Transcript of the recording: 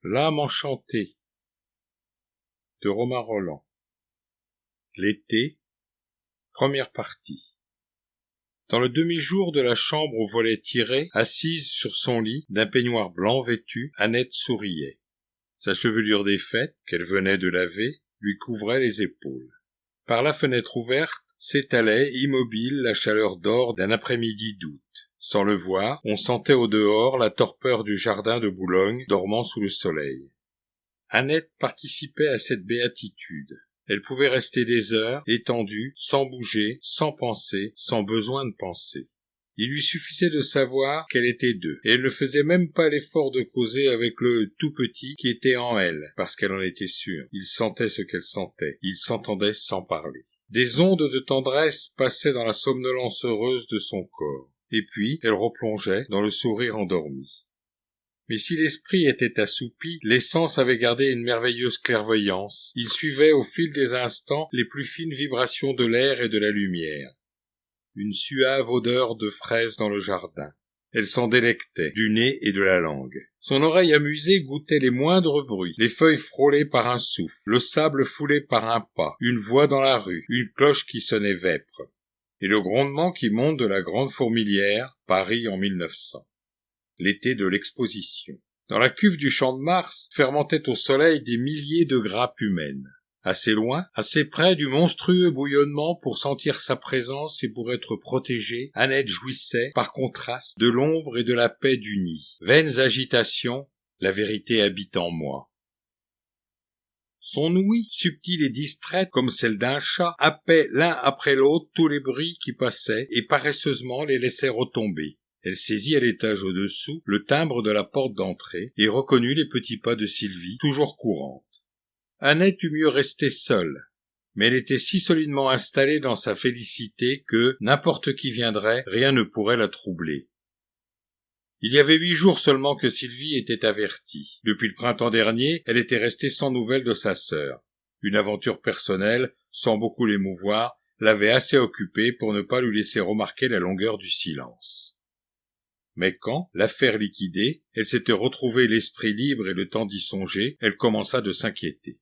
L'âme enchantée de Romain Rolland. L'été, première partie. Dans le demi-jour de la chambre aux volets tirés, assise sur son lit, d'un peignoir blanc vêtu, Annette souriait. Sa chevelure défaite, qu'elle venait de laver, lui couvrait les épaules. Par la fenêtre ouverte s'étalait, immobile, la chaleur d'or d'un après-midi d'août. Sans le voir, on sentait au dehors la torpeur du jardin de Boulogne dormant sous le soleil. Annette participait à cette béatitude. Elle pouvait rester des heures, étendue, sans bouger, sans penser, sans besoin de penser. Il lui suffisait de savoir qu'elle était d'eux, et elle ne faisait même pas l'effort de causer avec le tout petit qui était en elle, parce qu'elle en était sûre. Il sentait ce qu'elle sentait, il s'entendait sans parler. Des ondes de tendresse passaient dans la somnolence heureuse de son corps, et puis elle replongeait dans le sourire endormi. Mais si l'esprit était assoupi, l'essence avait gardé une merveilleuse clairvoyance. Il suivait au fil des instants les plus fines vibrations de l'air et de la lumière. Une suave odeur de fraises dans le jardin. Elle s'en délectait, du nez et de la langue. Son oreille amusée goûtait les moindres bruits, les feuilles frôlées par un souffle, le sable foulé par un pas, une voix dans la rue, une cloche qui sonnait vêpres, et le grondement qui monte de la grande fourmilière, Paris en 1900. L'été de l'exposition. Dans la cuve du Champ de Mars fermentaient au soleil des milliers de grappes humaines. Assez loin, assez près du monstrueux bouillonnement pour sentir sa présence et pour être protégée, Annette jouissait, par contraste, de l'ombre et de la paix du nid. Vaines agitations, la vérité habite en moi. Son ouïe, subtile et distraite comme celle d'un chat, happait l'un après l'autre tous les bruits qui passaient et paresseusement les laissait retomber. Elle saisit à l'étage au-dessous le timbre de la porte d'entrée et reconnut les petits pas de Sylvie, toujours courante. Annette eût mieux rester seule, mais elle était si solidement installée dans sa félicité que, n'importe qui viendrait, rien ne pourrait la troubler. Il y avait 8 jours seulement que Sylvie était avertie. Depuis le printemps dernier, elle était restée sans nouvelles de sa sœur. Une aventure personnelle, sans beaucoup l'émouvoir, l'avait assez occupée pour ne pas lui laisser remarquer la longueur du silence. Mais quand, l'affaire liquidée, elle s'était retrouvée l'esprit libre et le temps d'y songer, elle commença de s'inquiéter.